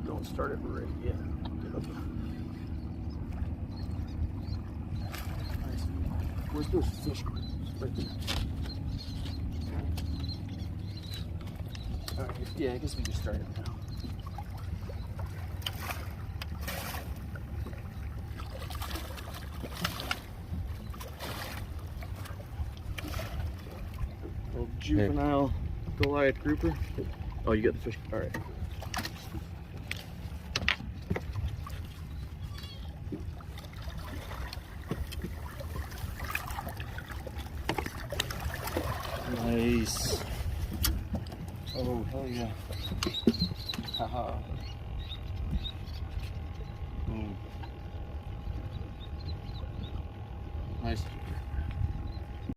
Don't start it right yet. Get up. Nice. Where's those fish grips? Right there. All right, yeah, I guess we can start it now. Little juvenile Goliath grouper. Oh, you got the fish. All right. Nice. Oh, hell yeah. Haha. Boom. Nice.